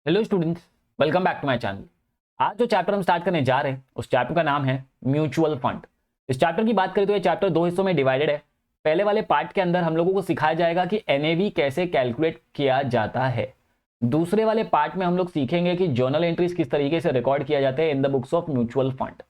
Hello students, welcome back to my channel. आज जो chapter हम स्टार्ट करने जा रहे हैं उस चैप्टर का नाम है म्यूचुअल फंड। इस चैप्टर की बात करें तो ये चैप्टर दो हिस्सों में डिवाइडेड है। पहले वाले पार्ट के अंदर हम लोगों को सिखाया जाएगा कि एनएवी कैसे कैलकुलेट किया जाता है। दूसरे वाले पार्ट में हम लोग सीखेंगे कि जर्नल एंट्रीज किस तरीके से रिकॉर्ड किया जाता है in the books of mutual fund.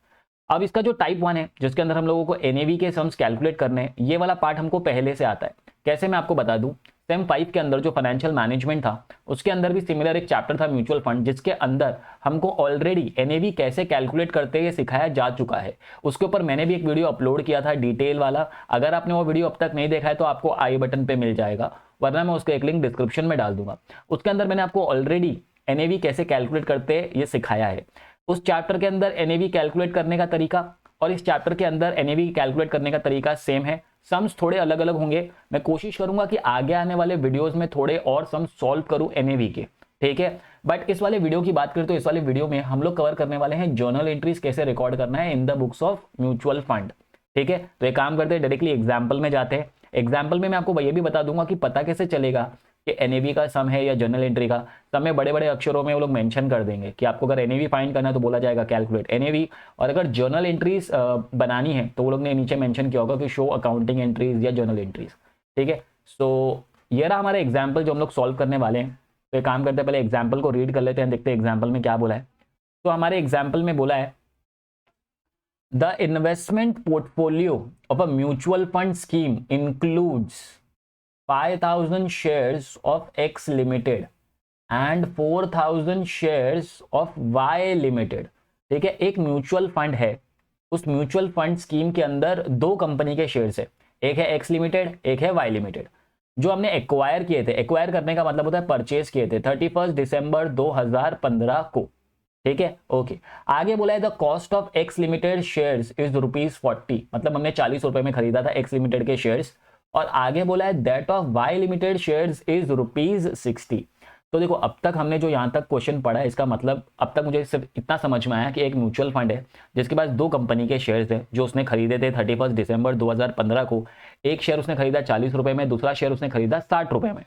अब इसका जो टाइप 1 है जिसके अंदर हम लोगों को एनएवी के सम्स कैलकुलेट करने हैं, ये वाला पार्ट हमको पहले से आता है। कैसे, मैं आपको बता दूं। सेम 5 के अंदर जो फाइनेंशियल मैनेजमेंट था उसके अंदर भी सिमिलर एक चैप्टर था म्यूचुअल फंड, जिसके अंदर हमको ऑलरेडी एनएवी कैसे कैलकुलेट करते हैं सिखाया जा चुका है। उसके ऊपर मैंने भी एक वीडियो अपलोड किया था डिटेल वाला। अगर आपने वो वीडियो अब तक नहीं देखा है तो आपको आई बटन पे मिल जाएगा, वरना मैं उसका एक लिंक डिस्क्रिप्शन में डाल दूंगा। उसके अंदर मैंने आपको ऑलरेडी एनएवी कैसे कैलकुलेट करते हैं ये सिखाया है। उस चैप्टर के अंदर एनएवी कैलकुलेट करने का तरीका और इस चैप्टर के अंदर एनएवी कैलकुलेट करने का तरीका सेम है। सम्स थोड़े अलग अलग होंगे। मैं कोशिश करूंगा कि आगे आने वाले वीडियोस में थोड़े और सम्स सॉल्व करूं एनएवी के, ठीक है। बट इस वाले वीडियो की बात करें तो इस वाले वीडियो में हम लोग कवर करने वाले हैं जर्नल एंट्रीज कैसे रिकॉर्ड करना है in the books of mutual fund, ठीक है। तो एक काम करते हैं, डायरेक्टली एग्जाम्पल में जाते हैं। एग्जाम्पल में मैं आपको ये भी बता दूंगा कि पता कैसे चलेगा कि एनएवी का सम है या जर्नल एंट्री का। सम में बड़े बड़े अक्षरों में वो लोग मेंशन कर देंगे कि आपको अगर एनएवी फाइंड करना है तो बोला जाएगा कैलकुलेट एनएवी, और अगर जर्नल एंट्रीज बनानी है तो वो लोग ने नीचे मेंशन किया होगा कि शो अकाउंटिंग एंट्रीज या जर्नल एंट्रीज, ठीक है। सो ये रहा हमारा एग्जाम्पल जो हम लोग सॉल्व करने वाले हैं। तो एक काम करते हैं, पहले एग्जाम्पल को रीड कर लेते हैं, देखते हैं एग्जाम्पल में क्या बोला है। तो हमारे एग्जाम्पल में बोला है the investment portfolio of a mutual fund scheme includes 5,000 shares of X Limited and 4,000 shares of Y Limited, ठीक है। एक म्यूचुअल फंड है, उस म्यूचुअल फंड स्कीम के अंदर दो कंपनी के शेयर्स है, एक है एक्स लिमिटेड एक है वाई लिमिटेड। जो हमने एक्वायर किए थे, एक्वायर करने का मतलब होता है परचेज किए थे 31 दिसंबर 2015 को, ठीक है। ओके, आगे बोला है the cost of x limited shares is ₹40, मतलब हमने 40 रुपए में खरीदा था एक्स लिमिटेड के शेयर्स। और आगे बोला है that of Y limited shares is ₹60। तो देखो, अब तक हमने जो यहां तक क्वेश्चन पढ़ा है इसका मतलब अब तक मुझे सिर्फ इतना समझ में आया कि एक म्यूचुअल फंड है जिसके पास दो कंपनी के शेयर्स है जो उसने खरीदे थे 31 दिसंबर 2015 को। एक शेयर उसने खरीदा 40 रुपए में, दूसरा शेयर उसने खरीदा 60 रुपए में,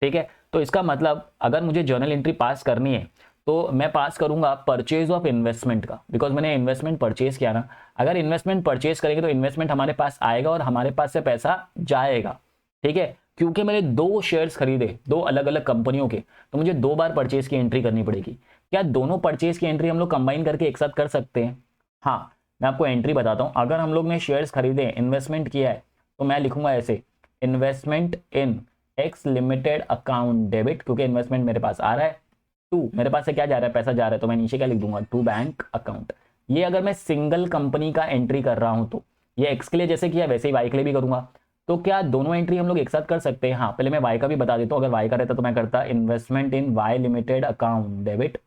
ठीक है। तो इसका मतलब अगर मुझे जर्नल एंट्री पास करनी है तो मैं पास करूंगा परचेज ऑफ इन्वेस्टमेंट का, बिकॉज मैंने इन्वेस्टमेंट परचेज किया ना। अगर इन्वेस्टमेंट परचेज करेंगे तो इन्वेस्टमेंट हमारे पास आएगा और हमारे पास से पैसा जाएगा, ठीक है। क्योंकि मैंने दो शेयर्स खरीदे दो अलग अलग कंपनियों के, तो मुझे दो बार परचेज की एंट्री करनी पड़ेगी। क्या दोनों परचेज की एंट्री हम लोग कंबाइन करके एक साथ कर सकते हैं? हाँ, मैं आपको एंट्री बताता हूँ। अगर हम लोग ने शेयर्स खरीदे, इन्वेस्टमेंट किया है, तो मैं लिखूंगा ऐसे, इन्वेस्टमेंट इन एक्स लिमिटेड अकाउंट डेबिट, क्योंकि इन्वेस्टमेंट मेरे पास आ रहा है। टू, मेरे पास से क्या जा रहा है, पैसा जा रहा है, तो मैं नीचे क्या लिख दूंगा, टू बैंक अकाउंट। ये अगर मैं सिंगल कंपनी का एंट्री कर रहा हूं तो ये एक्स के लिए जैसे किया वैसे ही वाई के लिए भी करूंगा। तो क्या दोनों एंट्री हम लोग एक साथ कर सकते हैं? हाँ, पहले मैं वाई का भी बता देता हूँ। अगर वाई का रहता तो मैं करता investment in Y limited account debit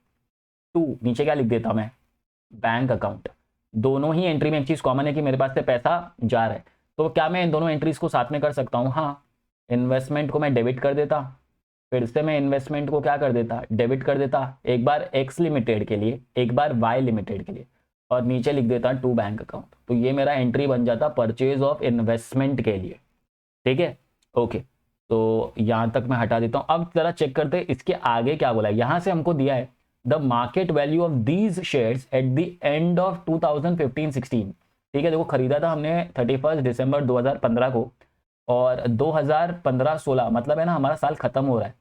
to, नीचे क्या लिख देता मैं, बैंक अकाउंट। दोनों ही एंट्री में एक चीज कॉमन है कि मेरे पास से पैसा जा रहा है। तो क्या मैं इन दोनों एंट्रीज को साथ में कर सकता हूँ? हाँ, इन्वेस्टमेंट को मैं डेबिट कर देता, फिर से मैं इन्वेस्टमेंट को क्या कर देता, डेबिट कर देता, एक बार एक्स लिमिटेड के लिए एक बार वाई लिमिटेड के लिए, और नीचे लिख देता टू बैंक अकाउंट। तो ये मेरा एंट्री बन जाता परचेज ऑफ इन्वेस्टमेंट के लिए, ठीक है। ओके, तो यहां तक मैं हटा देता हूं। अब जरा चेक करते हैं इसके आगे क्या बोला है। यहां से हमको दिया है the market value of these shares at the end of 2015-16, ठीक है। देखो, खरीदा था हमने 31 दिसंबर 2015 को, और 2015-16 मतलब है ना हमारा साल खत्म हो रहा है।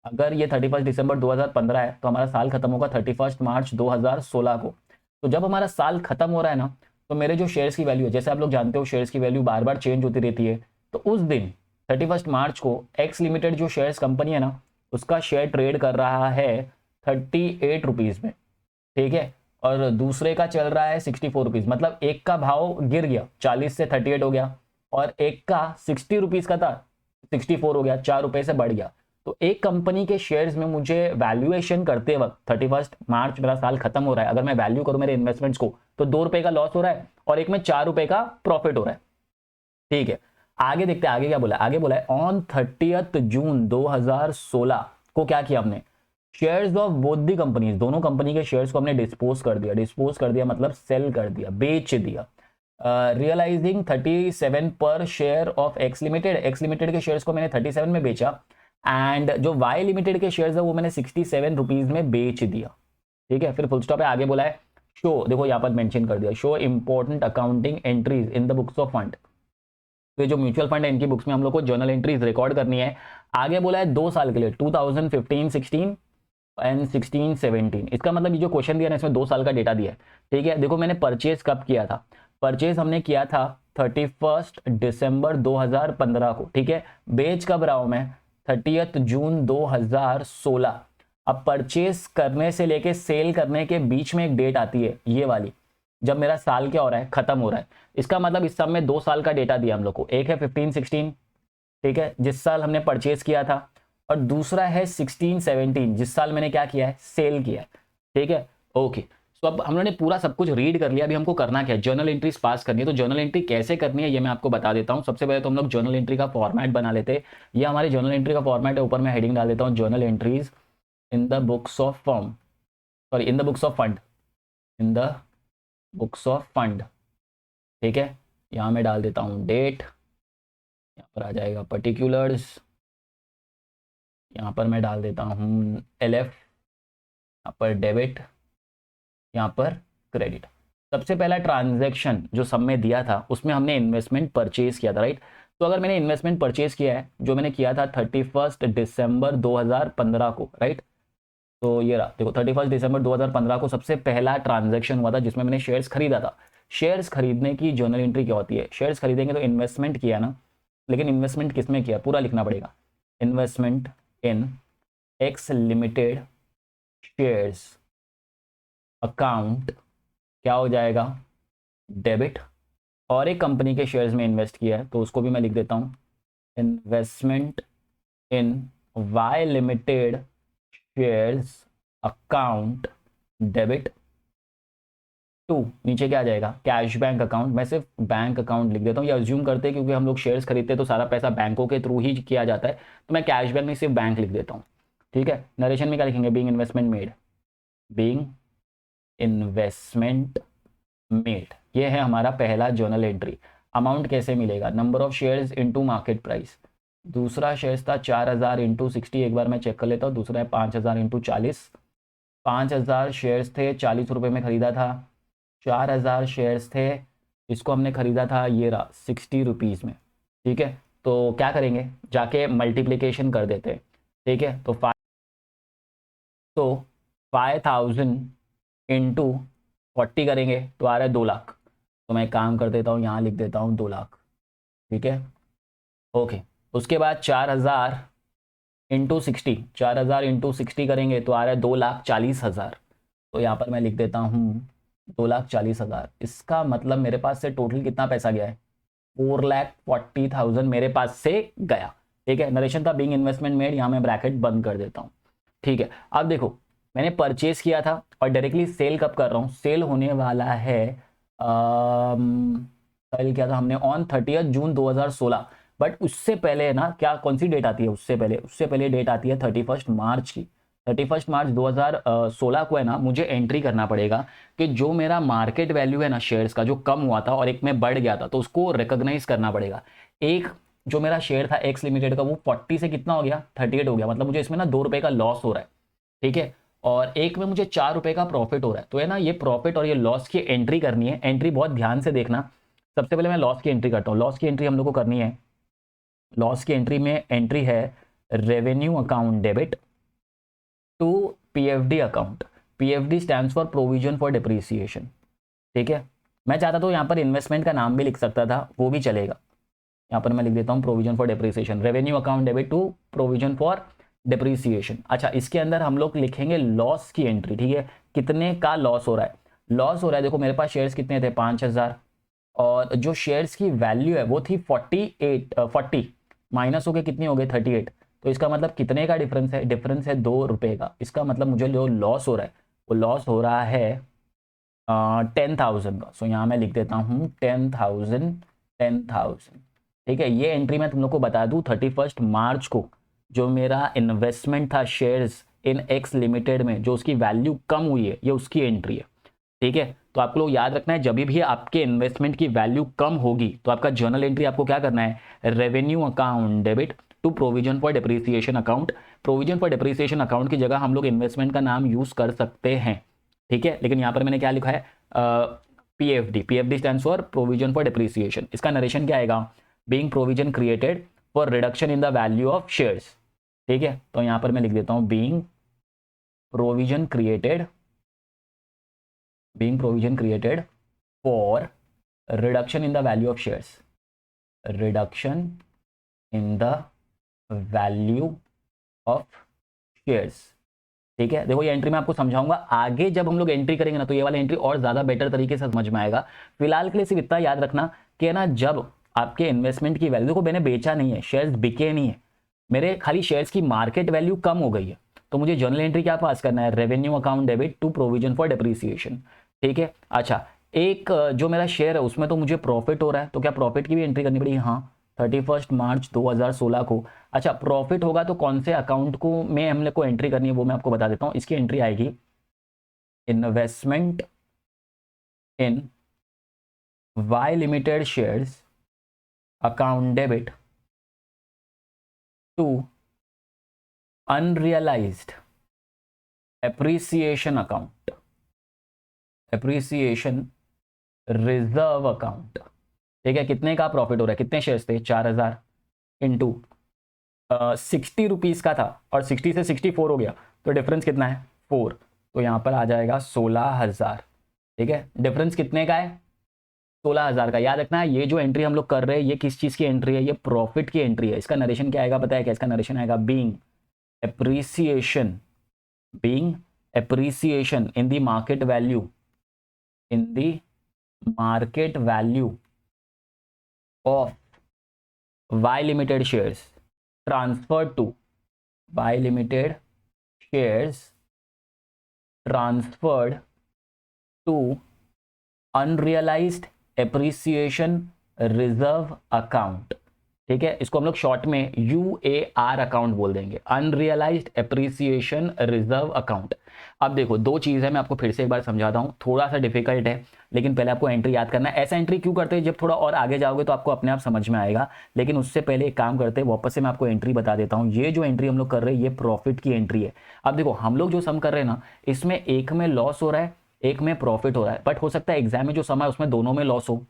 अगर ये 31 दिसंबर 2015 है तो हमारा साल खत्म होगा 31 मार्च 2016 को। तो जब हमारा साल खत्म हो रहा है ना, तो मेरे जो शेयर्स की वैल्यू है, जैसे आप लोग जानते हो शेयर्स की वैल्यू बार बार चेंज होती रहती है, तो उस दिन 31 मार्च को एक्स लिमिटेड जो शेयर्स कंपनी है ना, उसका शेयर ट्रेड कर रहा है 38 रुपीज में, ठीक है। और दूसरे का चल रहा है 64 रुपीज, मतलब एक का भाव गिर गया 40 से 38 हो गया, और एक का 60 रुपीज का था 64 हो गया, 4 रुपए से बढ़ गया। तो एक कंपनी के शेयर्स में मुझे वैल्यूएशन करते वक्त 31 मार्च मेरा साल खत्म हो रहा है, अगर मैं वैल्यू करूं मेरे इन्वेस्टमेंट्स को तो 2 रुपए का लॉस हो रहा है और एक में 4 रुपए का प्रॉफिट हो रहा है, ठीक है। आगे देखते हैं आगे क्या बोला है। आगे बोला है ऑन 30 जून 2016 को क्या किया हमने, shares of both the companies, दोनों कंपनी के शेयर्स को हमने डिस्पोज कर दिया। डिस्पोज कर दिया मतलब सेल कर दिया, बेच दिया। रियलाइजिंग 37 पर share of x limited, x limited के शेयर्स को मैंने 37 में बेचा। एंड जो वाई लिमिटेड के शेयर्स है वो मैंने 67 रुपीज में बेच दिया, ठीक है। फिर फुल स्टॉप है, आगे बोला है शो, देखो यहाँ पर मेंशन कर दिया, show important accounting entries in the books of fund. तो जो म्यूचुअल फंड है इनकी बुक्स में हम लोग को जर्नल एंट्रीज रिकॉर्ड करनी है। आगे बोला है 2 साल के लिए, 2015-16 एंड 16-17। इसका मतलब ये जो क्वेश्चन दिया ना इसमें 2 साल का डेटा दिया है, ठीक है। देखो मैंने परचेज कब किया था, परचेज हमने किया था 31 दिसंबर 2015 को, ठीक है। बेच कब रहा हूं मैं, 30 जून 2016। अब परचेज करने से लेके सेल करने के बीच में एक डेट आती है ये वाली, जब मेरा साल क्या हो रहा है, खत्म हो रहा है। इसका मतलब इस सब में 2 साल का डेटा दिया हम लोग को, एक है 15-16, ठीक है, जिस साल हमने परचेज किया था, और दूसरा है 16-17 जिस साल मैंने क्या किया है, सेल किया है, ठीक है। ओके, तो अब हम लोगों ने पूरा सब कुछ रीड कर लिया, अभी हमको करना क्या है, जर्नल एंट्रीज पास करनी है। तो जर्नल एंट्री कैसे करनी है ये मैं आपको बता देता हूँ। सबसे पहले तो हम लोग जर्नल एंट्री का फॉर्मेट बना लेते हैं। ये हमारी जर्नल एंट्री का फॉर्मेट है, ऊपर मैं हेडिंग डाल देता हूँ, journal entries in the books of firm, sorry in the books of fund, in the books of fund, ठीक है। यहाँ मैं डाल देता हूँ डेट, यहाँ पर आ जाएगा पर्टिकुलर्स, यहाँ पर मैं डाल देता हूँ LF, यहाँ पर डेबिट, यहाँ पर क्रेडिट। सबसे पहला ट्रांजैक्शन जो सब में दिया था उसमें हमने इन्वेस्टमेंट परचेज किया था, राइट। तो अगर मैंने इन्वेस्टमेंट परचेज किया है, जो मैंने किया था 31 दिसंबर 2015 को, राइट। तो ये रहा, देखो 31 दिसंबर 2015 को सबसे पहला ट्रांजैक्शन हुआ था जिसमें मैंने शेयर्स खरीदा था। शेयर्स खरीदने की जर्नल एंट्री क्या होती है, शेयर्स खरीदेंगे तो इन्वेस्टमेंट किया ना, लेकिन इन्वेस्टमेंट किस में किया पूरा लिखना पड़ेगा, इन्वेस्टमेंट इन एक्स लिमिटेड शेयर्स अकाउंट क्या हो जाएगा, डेबिट। और एक कंपनी के शेयर्स में इन्वेस्ट किया है तो उसको भी मैं लिख देता हूँ, investment in Y limited shares account debit to, नीचे क्या आ जाएगा, कैश बैंक अकाउंट। मैं सिर्फ बैंक अकाउंट लिख देता हूँ, या अज्यूम करते हैं क्योंकि हम लोग शेयर्स खरीदते हैं तो सारा पैसा बैंकों के थ्रू ही किया जाता है, तो मैं कैश बैंक में सिर्फ बैंक लिख देता हूँ, ठीक है। नरेशन में क्या लिखेंगे, being investment made, being investment made, ये है हमारा पहला जर्नल एंट्री। अमाउंट कैसे मिलेगा, number of shares into market price. दूसरा शेयर्स था 4000 इंटू 60, एक बार मैं चेक कर लेता हूँ। दूसरा है 5000 इंटू 40, 5000 शेयर्स थे, 40 रुपये में खरीदा था। 4000 शेयर्स थे, इसको हमने खरीदा था ये रहा 60 रुपीज़ में, ठीक है। तो क्या करेंगे, जाके मल्टीप्लिकेशन कर देते हैं, ठीक है। तो 5000 इंटू 40 करेंगे तो आ रहा है 2 लाख। तो मैं काम कर देता हूँ, यहाँ लिख देता हूँ 2 लाख, ठीक है। ओके, उसके बाद 4000 इंटू 60, 4000 इंटू 60 करेंगे तो आ रहा है 2,40,000। तो यहाँ पर मैं लिख देता हूँ 2,40,000। इसका मतलब मेरे पास से टोटल कितना पैसा गया है, 4,40,000 मेरे पास से गया, ठीक है। नरेशन था बीइंग इन्वेस्टमेंट मेड, यहाँ मैं ब्रैकेट बंद कर देता हूँ, ठीक है। अब देखो मैंने परचेज किया था और डायरेक्टली सेल कब कर रहा हूँ, सेल होने वाला है सेल किया था हमने ऑन 30 जून 2016। बट उससे पहले ना क्या, कौन सी डेट आती है, उससे पहले डेट आती है 31 मार्च की। 31 मार्च 2016 को है ना मुझे एंट्री करना पड़ेगा कि जो मेरा मार्केट वैल्यू है ना शेयर्स का, जो कम हुआ था और एक में बढ़ गया था, तो उसको रिकॉग्नाइज करना पड़ेगा। एक जो मेरा शेयर था एक्स लिमिटेड का, वो 40 से कितना हो गया, 38 हो गया। मतलब मुझे इसमें ना 2 रुपये का लॉस हो रहा है, ठीक है। और एक में मुझे 4 रुपये का प्रॉफिट हो रहा है। तो है ना ये प्रॉफिट और ये लॉस की एंट्री करनी है। एंट्री बहुत ध्यान से देखना। सबसे पहले मैं लॉस की एंट्री करता हूँ। लॉस की एंट्री हम लोग को करनी है, लॉस की एंट्री में एंट्री है revenue account debit to PFD account. PFD stands for provision for depreciation, ठीक है। मैं चाहता तो यहाँ पर इन्वेस्टमेंट का नाम भी लिख सकता था, वो भी चलेगा। यहाँ पर मैं लिख देता हूँ provision for depreciation, revenue account debit to provision for depreciation. अच्छा, इसके अंदर हम लोग लिखेंगे लॉस की एंट्री, ठीक है। कितने का लॉस हो रहा है, लॉस हो रहा है, देखो मेरे पास शेयर्स कितने थे, 5000, और जो शेयर्स की वैल्यू है वो थी 40 माइनस हो गए, कितनी हो गई, 38। तो इसका मतलब कितने का डिफरेंस है, डिफरेंस है 2 रुपये का। इसका मतलब मुझे जो लॉस हो रहा है वो लॉस हो रहा है 10,000 का। सो यहाँ मैं लिख देता हूँ 10,000, ठीक है। ये एंट्री मैं तुम लोग को बता दूँ 31 मार्च को जो मेरा इन्वेस्टमेंट था शेयर्स इन एक्स लिमिटेड में, जो उसकी वैल्यू कम हुई है, ये उसकी एंट्री है, ठीक है। तो आपको लोग याद रखना है, जब भी आपके इन्वेस्टमेंट की वैल्यू कम होगी तो आपका जर्नल एंट्री आपको क्या करना है, revenue account debit to provision for depreciation account. Provision for depreciation account की जगह हम लोग इन्वेस्टमेंट का नाम यूज कर सकते हैं, ठीक है। लेकिन यहाँ पर मैंने क्या लिखा है, PFD. PFD stands for provision for depreciation. इसका नरेशन क्या आएगा, being provision created for reduction in the value of shares, ठीक है। तो यहाँ पर मैं लिख देता हूँ being provision created for reduction in the value of shares, reduction in the value of shares, ठीक है। देखो ये एंट्री मैं आपको समझाऊंगा आगे, जब हम लोग एंट्री करेंगे ना तो ये वाला एंट्री और ज्यादा बेटर तरीके से समझ में आएगा। फिलहाल के लिए सिर्फ इतना याद रखना कि ना, जब आपके इन्वेस्टमेंट की वैल्यू, देखो मैंने बेचा नहीं है, शेयर्स बिके नहीं है, मेरे खाली शेयर्स की मार्केट वैल्यू कम हो गई है, तो मुझे जर्नल एंट्री क्या पास करना है, revenue account debit to provision for depreciation, ठीक है। अच्छा, एक जो मेरा शेयर है उसमें तो मुझे प्रॉफिट हो रहा है, तो क्या प्रॉफिट की भी एंट्री करनी पड़ेगी, हाँ, 31 मार्च 2016 को। अच्छा, प्रॉफिट होगा तो कौन से अकाउंट को में हम लोग को एंट्री करनी है वो मैं आपको बता देता हूँ। इसकी एंट्री आएगी investment in Y limited shares account debit to unrealised appreciation account, appreciation reserve account, ठीक है। कितने का प्रॉफिट हो रहा है, कितने शेयर्स थे, 4000 इंटू 60 रुपीज का था और 60 से 64 हो गया, तो डिफरेंस कितना है, 4, तो यहाँ पर आ जाएगा 16000, ठीक है। डिफरेंस कितने का है, 16000 का। याद रखना है ये जो एंट्री हम लोग कर रहे हैं ये किस चीज की एंट्री है, ये प्रॉफिट की एंट्री है। इसका नरेशन क्या आएगा पता है क्या, इसका नरेशन आएगा being appreciation in the market value, in the market value of Y limited shares transferred to Y limited shares transferred to unrealized appreciation reserve account, ठीक है। इसको हम लोग शॉर्ट में UAR अकाउंट बोल देंगे, अनरियलाइज्ड एप्रिसिएशन रिजर्व अकाउंट। अब देखो दो चीज है, मैं आपको फिर से एक बार समझाता हूं, थोड़ा सा डिफिकल्ट है लेकिन पहले आपको एंट्री याद करना है। ऐसा एंट्री क्यों करते हैं, जब थोड़ा और आगे जाओगे तो आपको अपने आप समझ में आएगा, लेकिन उससे पहले एक काम करते हैं, वापस से मैं आपको एंट्री बता देता हूं। ये जो एंट्री हम लोग कर रहे हैं ये प्रॉफिट की एंट्री है। अब देखो हम लोग जो सम कर रहे हैं ना, इसमें एक में लॉस हो रहा है, एक में प्रॉफिट हो रहा है, बट हो सकता है एग्जाम में जो सम है उसमें दोनों में लॉस हो,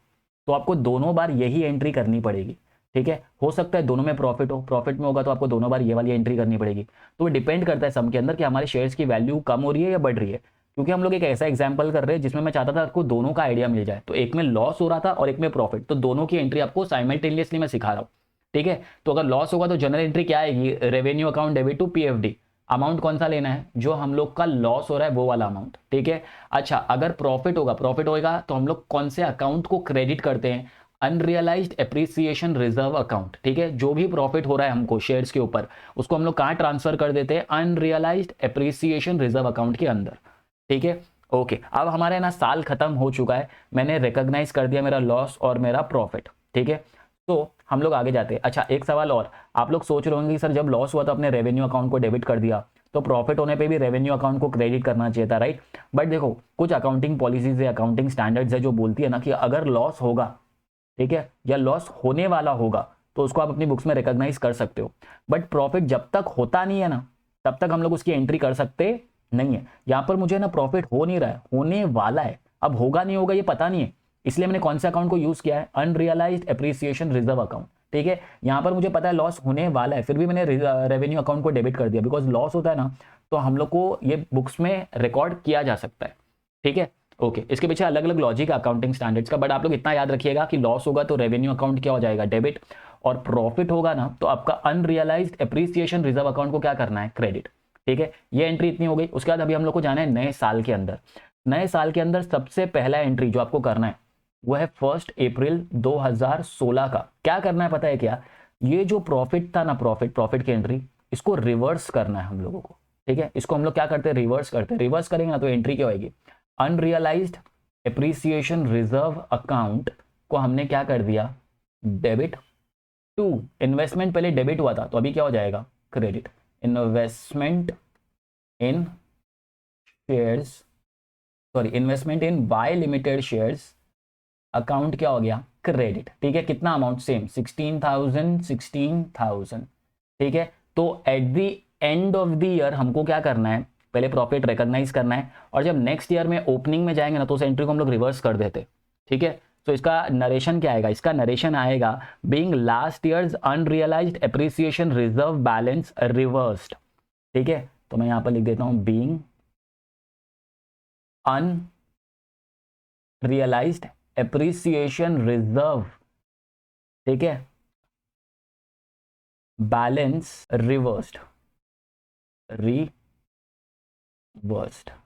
तो आपको दोनों बार यही एंट्री करनी पड़ेगी, ठीक है। हो सकता है दोनों में प्रॉफिट हो, प्रॉफिट में होगा तो आपको दोनों बार ये वाली एंट्री करनी पड़ेगी। तो वो डिपेंड करता है सम के अंदर कि हमारे शेयर्स की वैल्यू कम हो रही है या बढ़ रही है, क्योंकि हम लोग एक ऐसा एग्जांपल कर रहे हैं जिसमें मैं चाहता था आपको दोनों का आइडिया मिल जाए। तो एक में लॉस हो रहा था और एक में प्रॉफिट, तो दोनों की एंट्री आपको साइमल्टेनियसली मैं सिखा रहा हूँ, ठीक है। तो अगर लॉस होगा तो जनरल एंट्री क्या आएगी, revenue account debit to PFD. Amount कौन सा लेना है, जो हम लोग का लॉस हो रहा है वो वाला अमाउंट, ठीक है। अच्छा, अगर प्रॉफिट होगा तो हम लोग कौन से अकाउंट को क्रेडिट करते हैं, अनरियलाइज्ड एप्रिसिएशन रिजर्व अकाउंट, ठीक है। जो भी प्रॉफिट हो रहा है हमको शेयर्स के ऊपर, उसको हम लोग कहाँ ट्रांसफर कर देते हैं, अनरियलाइज्ड एप्रिसिएशन रिजर्व अकाउंट के अंदर, ठीक है। ओके, अब हमारे ना साल खत्म हो चुका है, मैंने रिकॉग्नाइज कर दिया मेरा लॉस और मेरा प्रॉफिट, ठीक है। तो हम लोग आगे जाते हैं। अच्छा, एक सवाल और, आप लोग सोच रहे होंगे कि सर जब लॉस हुआ तो अपने रेवेन्यू अकाउंट को डेबिट कर दिया, तो प्रॉफिट होने पे भी रेवेन्यू अकाउंट को क्रेडिट करना चाहिए था, राइट। बट देखो कुछ अकाउंटिंग पॉलिसीज है, अकाउंटिंग स्टैंडर्ड्स है जो बोलती है ना कि अगर लॉस होगा, ठीक है, या लॉस होने वाला होगा तो उसको आप अपनी बुक्स में रिकॉग्नाइज कर सकते हो, बट प्रॉफिट जब तक होता नहीं है ना तब तक हम लोग उसकी एंट्री कर सकते नहीं है। यहां पर मुझे ना प्रॉफिट हो नहीं रहा है, होने वाला है, अब होगा नहीं होगा ये पता नहीं है, इसलिए मैंने कौन से अकाउंट को यूज किया है, अनरियलाइज्ड एप्रिसिएशन रिजर्व अकाउंट, ठीक है। यहां पर मुझे पता है लॉस होने वाला है, फिर भी मैंने रेवेन्यू अकाउंट को डेबिट कर दिया, बिकॉज लॉस होता है ना तो हम लोग को ये बुक्स में रिकॉर्ड किया जा सकता है, ठीक है। ओके, इसके पीछे अलग अलग लॉजिक है अकाउंटिंग स्टैंडर्ड्स का, बट आप लोग इतना याद रखिएगा कि लॉस होगा तो रेवेन्यू अकाउंट क्या हो जाएगा, डेबिट, और प्रॉफिट होगा ना तो आपका अनरियलाइज्ड एप्रिसिएशन रिजर्व अकाउंट को क्या करना है, क्रेडिट, ठीक है। ये एंट्री इतनी हो गई। उसके बाद अभी हम लोग को जाना है नए साल के अंदर। नए साल के अंदर सबसे पहला एंट्री जो आपको करना है वो है 1 अप्रैल 2016 का। क्या करना है पता है क्या, ये जो प्रॉफिट था ना, प्रॉफिट की एंट्री, इसको रिवर्स करना है हम लोगों को, ठीक है। इसको हम लोग क्या करते हैं, रिवर्स करते हैं। रिवर्स करेंगे ना तो एंट्री क्या होगी, अनरियलाइज्ड एप्रिसिएशन रिजर्व अकाउंट को हमने क्या कर दिया, डेबिट टू, इन्वेस्टमेंट पहले डेबिट हुआ था तो अभी क्या हो जाएगा, credit, investment in shares, sorry investment in Y limited shares account क्या हो गया, क्रेडिट, ठीक है। कितना अमाउंट, सेम 16,000 ठीक है, तो at the end of the year हमको क्या करना है, पहले प्रॉफिट रिकॉग्नाइज करना है, और जब नेक्स्ट ईयर में ओपनिंग में जाएंगे ना तो उस एंट्री को हम लोग रिवर्स कर देते। ठीक है, तो इसका नरेशन क्या आएगा, इसका नरेशन आएगा being last years unrealised appreciation reserve balance reversed. ठीक है, तो मैं यहां पर लिख देता हूं बीइंग अनरियलाइज्ड एप्रिसिएशन रिजर्व, ठीक है, बैलेंस रिवर्स्ड,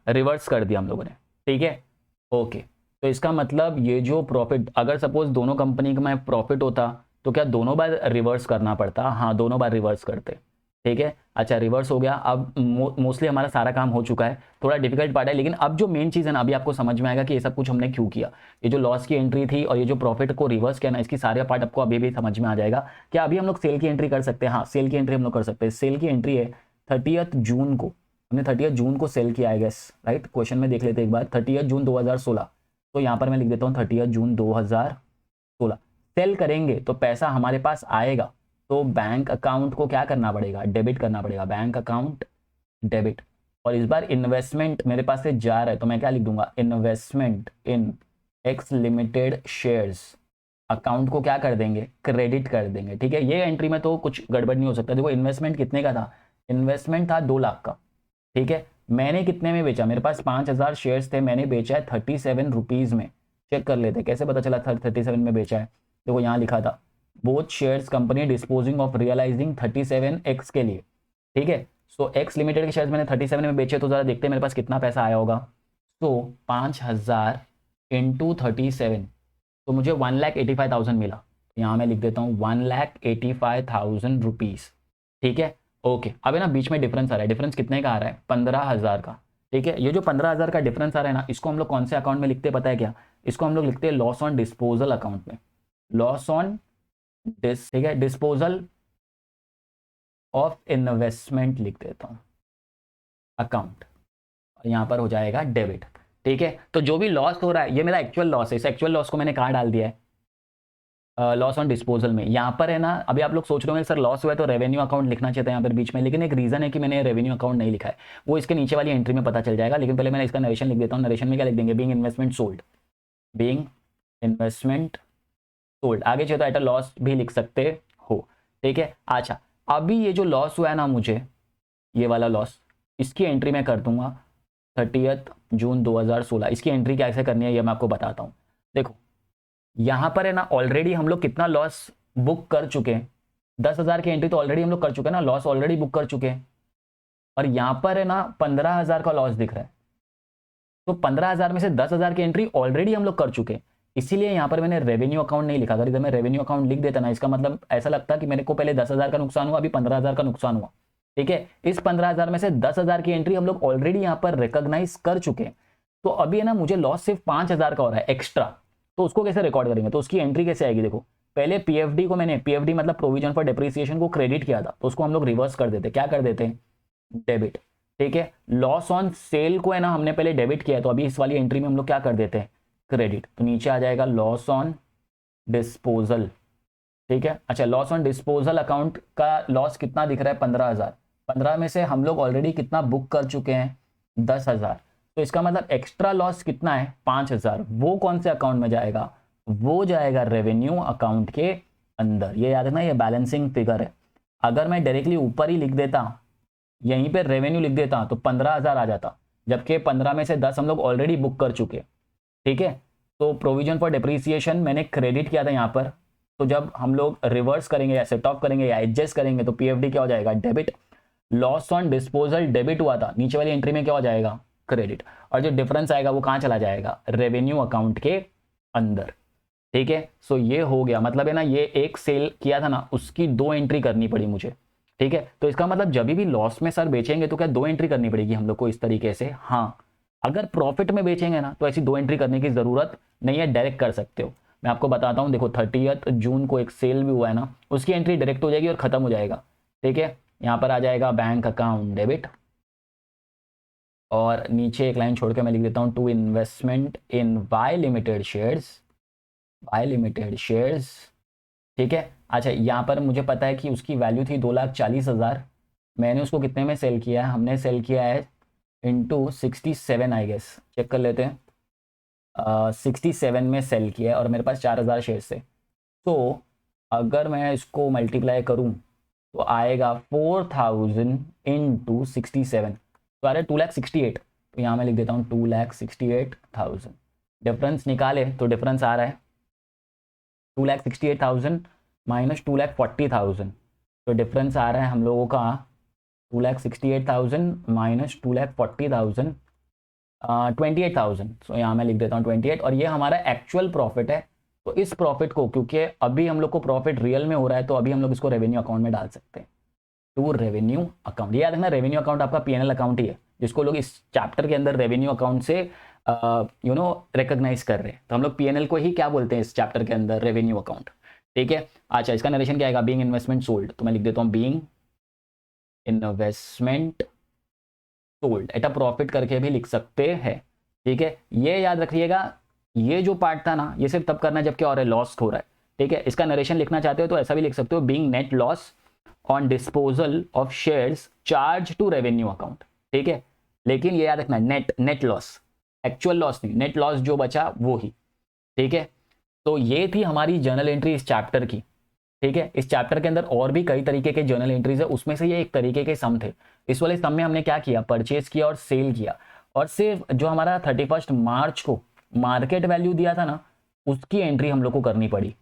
रिवर्स कर दिया हम लोगों ने। ठीक है, ओके, तो इसका मतलब ये जो प्रॉफिट, अगर सपोज दोनों कंपनी का मैं प्रॉफिट होता तो क्या दोनों बार रिवर्स करना पड़ता, हाँ दोनों बार रिवर्स करते। ठीक है, अच्छा रिवर्स हो गया, अब मोस्टली हमारा सारा काम हो चुका है, थोड़ा डिफिकल्ट पार्ट है, लेकिन अब जो मेन चीज़ है ना, अभी आपको समझ में आएगा कि ये सब कुछ हमने क्यों किया। ये जो लॉस की एंट्री थी और ये जो प्रॉफिट को रिवर्स किया ना, इसकी सारे पार्ट आपको अभी भी समझ में आ जाएगा। क्या अभी हम लोग सेल की एंट्री कर सकते हैं, हाँ सेल की एंट्री हम लोग कर सकते हैं। सेल की एंट्री है 30 जून को, हमने 30 जून को सेल किया है गेस, राइट, क्वेश्चन में देख लेते एक बार, 30 जून 2016, तो यहाँ पर मैं लिख देता हूँ 30 जून 2016 सेल करेंगे तो पैसा हमारे पास आएगा, तो बैंक अकाउंट को क्या करना पड़ेगा, डेबिट करना पड़ेगा, बैंक अकाउंट डेबिट। और इस बार इन्वेस्टमेंट मेरे पास से जा रहा है तो मैं क्या लिख दूंगा, इन्वेस्टमेंट इन एक्स लिमिटेड शेयर्स, अकाउंट को क्या कर देंगे, क्रेडिट कर देंगे। ठीक है, ये एंट्री में तो कुछ गड़बड़ नहीं हो सकता। देखो इन्वेस्टमेंट कितने का था, इन्वेस्टमेंट था 2 लाख का। ठीक है, मैंने कितने में बेचा, मेरे पास 5000 शेयर्स थे, मैंने बेचा है 37 रुपीज़ में। चेक कर लेते कैसे पता चला था 37 में बेचा है, देखो यहाँ लिखा था both shares company disposing of realising 37x के लिए। ठीक है, सो एक्स लिमिटेड के शेयर्स मैंने 37 में बेचे, तो जरा देखते हैं मेरे पास कितना पैसा आया होगा। तो 5000 इंटू 37, तो मुझे 1,85,000 मिला। यहाँ मैं लिख देता हूँ 1,85,000 रुपीज़। ठीक है, ओके, अब है ना बीच में डिफरेंस आ रहा है, डिफरेंस कितने का आ रहा है, 15,000 का। ठीक है, ये जो 15,000 का डिफरेंस आ रहा है ना, इसको हम लोग कौन से अकाउंट में लिखते हैं पता है क्या, इसको हम लोग लिखते हैं लॉस ऑन डिस्पोजल अकाउंट में, लॉस ऑन ठीक है, डिस्पोजल ऑफ इन्वेस्टमेंट लिख देता हूँ अकाउंट, और यहाँ पर हो जाएगा डेबिट। ठीक है, तो जो भी लॉस हो रहा है ये मेरा एक्चुअल लॉस है, इस एक्चुअल लॉस को मैंने कहाँ डाल दिया है, लॉस ऑन डिस्पोजल में। यहाँ पर है ना, अभी आप लोग सोच रहे होंगे सर लॉस हुआ है तो रेवेन्यू अकाउंट लिखना चाहिए था यहाँ पर बीच में, लेकिन एक रीजन है कि मैंने रेवेन्यू अकाउंट नहीं लिखा है, वो इसके नीचे वाली एंट्री में पता चल जाएगा। लेकिन पहले मैं इसका नरेशन लिख देता हूँ। नरेशन में क्या लिख देंगे, being investment sold, being investment sold, आगे चाहिए तो एट अ लॉस भी लिख सकते हो। ठीक है, अच्छा अभी ये जो लॉस हुआ है ना मुझे, ये वाला लॉस, इसकी एंट्री मैं कर दूंगा 30 जून 2016। इसकी एंट्री कैसे करनी है ये मैं आपको बताता हूँ। देखो यहाँ पर है ना ऑलरेडी हम लोग कितना लॉस बुक कर चुके हैं, 10,000 की एंट्री तो ऑलरेडी हम लोग कर चुके हैं ना, लॉस ऑलरेडी बुक कर चुके हैं। और यहाँ पर है ना 15,000 का लॉस दिख रहा है, तो 15,000 में से 10,000 की एंट्री ऑलरेडी हम लोग कर चुके हैं, इसीलिए यहाँ पर मैंने रेवेन्यू अकाउंट नहीं लिखा। अगर इधर मैं रेवेन्यू अकाउंट लिख देता ना, इसका मतलब ऐसा लगता कि मेरे को पहले 10,000 का नुकसान हुआ, अभी 15,000 का नुकसान हुआ। ठीक है, इस 15,000 में से 10,000 की एंट्री हम लोग ऑलरेडी यहाँ पर रिकॉग्नाइज कर चुके हैं, तो अभी है ना मुझे लॉस सिर्फ 5,000 का हो रहा है एक्स्ट्रा, तो उसको कैसे रिकॉर्ड करेंगे, तो उसकी एंट्री कैसे आएगी। देखो पहले पीएफडी को मैंने, पीएफडी मतलब प्रोविजन फॉर डेप्रिसिएशन को क्रेडिट किया था, तो उसको हम लोग रिवर्स कर देते, क्या कर देते हैं, डेबिट। ठीक है, लॉस ऑन सेल को है ना हमने पहले डेबिट किया, तो अभी इस वाली एंट्री में हम लोग क्या कर देते हैं, क्रेडिट, तो नीचे आ जाएगा लॉस ऑन डिस्पोजल। ठीक है, अच्छा लॉस ऑन डिस्पोजल अकाउंट का लॉस कितना दिख रहा है, 15,000, 15 में से हम लोग ऑलरेडी कितना बुक कर चुके हैं, 10,000, तो इसका मतलब एक्स्ट्रा लॉस कितना है, 5,000। वो कौन से अकाउंट में जाएगा, वो जाएगा रेवेन्यू अकाउंट के अंदर। ये याद रखना, ये बैलेंसिंग फिगर है। अगर मैं डायरेक्टली ऊपर ही लिख देता, यहीं पे रेवेन्यू लिख देता, तो 15,000 आ जाता, जबकि 15 में से 10 हम लोग ऑलरेडी बुक कर चुके। ठीक है, तो प्रोविजन फॉर डिप्रिसिएशन मैंने क्रेडिट किया था यहाँ पर, तो जब हम लोग रिवर्स करेंगे या सेट ऑफ करेंगे या एडजस्ट करेंगे तो पीएफडी क्या हो जाएगा, debit. Loss on disposal debit हुआ था, नीचे वाली एंट्री में क्या हो जाएगा, क्रेडिट, और जो डिफरेंस आएगा वो कहाँ चला जाएगा, रेवेन्यू अकाउंट के अंदर। ठीक है, सो ये हो गया, मतलब है ना ये एक सेल किया था ना, उसकी 2 एंट्री करनी पड़ी मुझे। ठीक है, तो इसका मतलब जब भी लॉस में सर बेचेंगे तो क्या 2 एंट्री करनी पड़ेगी हम लोग को इस तरीके से। हाँ, अगर प्रॉफिट में बेचेंगे ना तो ऐसी 2 एंट्री करने की जरूरत नहीं है, डायरेक्ट कर सकते हो। मैं आपको बताता हूँ, देखो 30 जून को एक सेल भी हुआ है ना, उसकी एंट्री डायरेक्ट हो जाएगी और खत्म हो जाएगा। ठीक है, यहाँ पर आ जाएगा बैंक अकाउंट डेबिट, और नीचे एक लाइन छोड़ के मैं लिख देता हूँ to investment in Y limited shares, Y limited shares. ठीक है, अच्छा, यहाँ पर मुझे पता है कि उसकी वैल्यू थी 2,40,000, मैंने उसको कितने में सेल किया है, हमने सेल किया है इंटू 67, आई गेस चेक कर लेते हैं, 67 में सेल किया है और मेरे पास 4,000 शेयर से। तो अगर मैं इसको मल्टीप्लाई करूँ तो आएगा 4,000 इंटू 67, तो आ रहा है 2,68,000। तो यहाँ मैं लिख देता हूँ 2,68,000। डिफरेंस निकाले तो डिफरेंस आ रहा है 2,68,000 माइनस 2,40,000, तो डिफरेंस आ रहा है हम लोगों का 2,68,000 माइनस 2,40,000, 28,000। सो यहाँ मैं लिख देता हूँ 28, और ये हमारा एक्चुअल प्रॉफिट है। तो इस प्रॉफिट को, क्योंकि अभी हम लोग को प्रॉफिट रियल में हो रहा है, तो अभी हम लोग इसको रेवेन्यू अकाउंट में डाल सकते हैं, टू रेवेन्यू अकाउंट। ये याद रखना, रेवेन्यू अकाउंट आपका पीएनएल अकाउंट ही है, जिसको लोग इस चैप्टर के अंदर रेवेन्यू अकाउंट से रिकॉग्नाइज कर रहे हैं। तो हम लोग पीएनएल को ही क्या बोलते हैं इस चैप्टर के अंदर, रेवेन्यू अकाउंट। ठीक है, अच्छा इसका नरेशन क्या आएगा, बीइंग इन्वेस्टमेंट सोल्ड, तो मैं लिख देता हूँ being investment sold, at a profit करके भी लिख सकते हैं। ठीक है, ये याद रखिएगा, ये जो पार्ट था ना, ये सिर्फ तब करना है जब क्या हो रहा है, लॉस हो रहा है। ठीक है, इसका नरेशन लिखना चाहते हो तो ऐसा भी लिख सकते हो, being net loss on disposal of shares charge to revenue account. ठीक है, लेकिन ये याद रखना, नेट लॉस, एक्चुअल लॉस नहीं, नेट लॉस जो बचा वो ही। ठीक है, तो ये थी हमारी जर्नल एंट्री इस चैप्टर की। ठीक है, इस चैप्टर के अंदर और भी कई तरीके के जर्नल एंट्रीज है, उसमें से ये एक तरीके के सम थे। इस वाले सम में हमने क्या किया, परचेज किया और सेल किया, और सिर्फ जो हमारा 31 मार्च को मार्केट वैल्यू दिया था ना, उसकी एंट्री हम लोग को करनी पड़ी,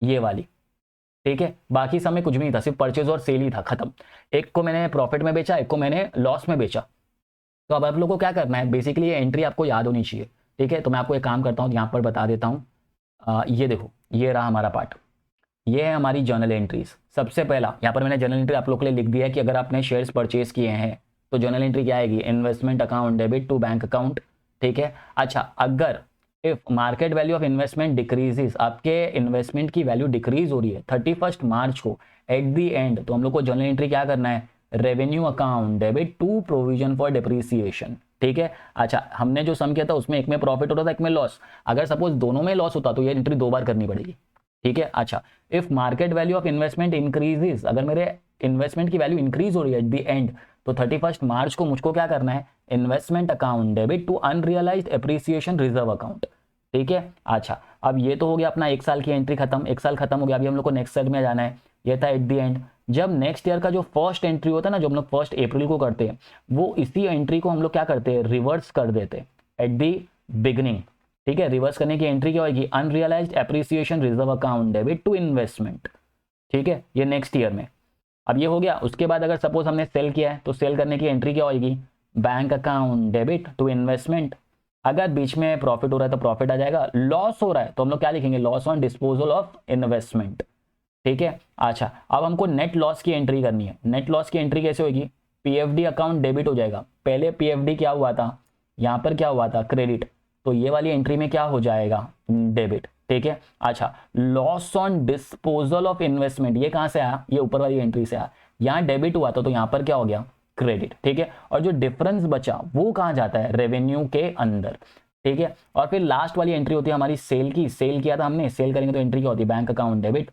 ये वाली। ठीक है, बाकी समय कुछ भी नहीं था, सिर्फ परचेज और सेल ही था, खत्म। एक को मैंने प्रॉफिट में बेचा, एक को मैंने लॉस में बेचा। तो अब आप लोग को क्या करना है, बेसिकली ये एंट्री आपको याद होनी चाहिए। ठीक है, तो मैं आपको एक काम करता हूँ, यहाँ पर बता देता हूँ। ये देखो, ये रहा हमारा पार्ट, ये है हमारी जर्नल एंट्रीज। सबसे पहला यहाँ पर मैंने जर्नल एंट्री आप लोग के लिए लिख दिया है कि अगर आपने शेयर्स परचेज किए हैं तो जर्नल एंट्री क्या आएगी, investment account debit to bank account. ठीक है, अच्छा अगर if market value of investment decreases, आपके इन्वेस्टमेंट की वैल्यू डिक्रीज हो रही है 31 मार्च को एट द एंड, तो हम लोग को जर्नल एंट्री क्या करना है, revenue account debit to provision for depreciation. ठीक है, अच्छा हमने जो सम किया था उसमें एक में प्रॉफिट हो रहा था, एक में लॉस। अगर सपोज दोनों में लॉस होता तो ये एंट्री 2 बार करनी पड़ेगी। ठीक है, अच्छा if market value of investment increases, अगर मेरे इन्वेस्टमेंट की वैल्यू इंक्रीज हो रही है एट द एंड, तो 31 मार्च को मुझको क्या करना है, investment account debit to unrealised appreciation reserve account. ठीक है, अच्छा अब ये तो हो गया अपना 1 साल की एंट्री खत्म, 1 साल खत्म हो गया, अभी हम लोग को नेक्स्ट साल में जाना है, ये था एट द एंड। जब नेक्स्ट ईयर का जो फर्स्ट एंट्री होता है ना, जो हम लोग 1 अप्रैल को करते हैं, वो इसी एंट्री को हम लोग क्या करते हैं, रिवर्स कर देते हैं एट द बिगिनिंग। ठीक है, रिवर्स करने की एंट्री क्या होगी, unrealised appreciation reserve account debit to investment. ठीक है, ये नेक्स्ट ईयर में। अब ये हो गया, उसके बाद अगर सपोज हमने सेल किया है तो सेल करने की एंट्री क्या होगी, bank account debit to investment. अगर बीच में प्रॉफिट हो रहा है तो प्रॉफिट आ जाएगा, लॉस हो रहा है तो हम लोग क्या लिखेंगे, loss on disposal of investment. ठीक है, अच्छा अब हमको नेट लॉस की एंट्री करनी है। नेट लॉस की एंट्री कैसे होगी, पीएफडी अकाउंट डेबिट हो जाएगा, पहले पीएफडी क्या हुआ था, यहाँ पर क्या हुआ था, क्रेडिट, तो ये वाली एंट्री में क्या हो जाएगा, डेबिट। ठीक है, अच्छा loss on disposal of investment, ये कहां से आया, ये ऊपर वाली एंट्री से आया, यहाँ डेबिट हुआ था तो यहाँ पर क्या हो गया, क्रेडिट। ठीक है, और जो डिफरेंस बचा वो कहां जाता है, रेवेन्यू के अंदर। ठीक है, और फिर लास्ट वाली एंट्री होती है हमारी सेल की, सेल किया था हमने, सेल करेंगे तो एंट्री क्या होती है, bank account debit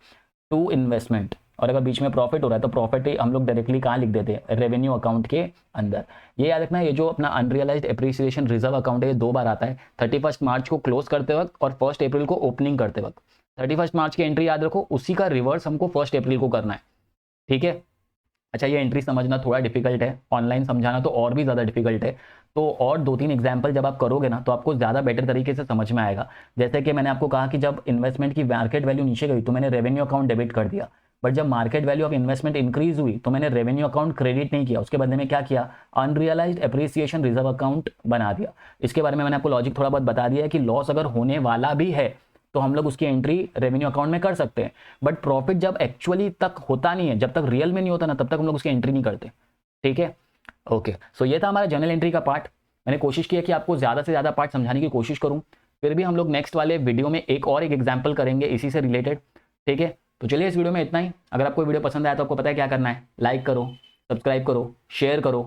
to investment. और अगर बीच में प्रॉफिट हो रहा है तो प्रॉफिट हम लोग डायरेक्टली कहाँ लिख देते हैं, रेवेन्यू अकाउंट के अंदर। ये याद रखना, ये जो अपना अनरियलाइज्ड एप्रिसिएशन रिजर्व अकाउंट है, ये 2 बार आता है, 31 मार्च को क्लोज करते वक्त और 1 अप्रैल को ओपनिंग करते वक्त। 31 मार्च की एंट्री याद रखो, उसी का रिवर्स हमको 1 अप्रैल को करना है। ठीक है, अच्छा ये एंट्री समझना थोड़ा डिफिकल्ट है, ऑनलाइन समझाना तो और भी ज़्यादा डिफिकल्ट है। तो और 2-3 एग्जाम्पल जब आप करोगे ना तो आपको ज़्यादा बेटर तरीके से समझ में आएगा। जैसे कि मैंने आपको कहा कि जब इन्वेस्टमेंट की मार्केट वैल्यू नीचे गई तो मैंने रेवेन्यू अकाउंट डेबिट कर दिया, बट जब market value of investment increase हुई तो मैंने रेवेन्यू अकाउंट क्रेडिट नहीं किया, उसके बदले में क्या किया, अनरियलाइज्ड एप्रिसिएशन रिजर्व अकाउंट बना दिया। इसके बारे में मैंने आपको लॉजिक थोड़ा बहुत बता दिया है कि लॉस अगर होने वाला भी है तो हम लोग उसकी एंट्री रेवेन्यू अकाउंट में कर सकते हैं, बट प्रॉफिट जब एक्चुअली तक होता नहीं है, जब तक रियल में नहीं होता ना, तब तक हम लोग उसकी एंट्री नहीं करते। ठीक है, ओके, सो ये था हमारा जर्नल एंट्री का पार्ट। मैंने कोशिश की है कि आपको ज़्यादा से ज़्यादा पार्ट समझाने की कोशिश करूँ, फिर भी हम लोग नेक्स्ट वाले वीडियो में एक एग्जाम्पल करेंगे इसी से रिलेटेड। ठीक है, तो चलिए इस वीडियो में इतना ही। अगर आपको वीडियो पसंद आया तो आपको पता है क्या करना है, लाइक करो, सब्सक्राइब करो, शेयर करो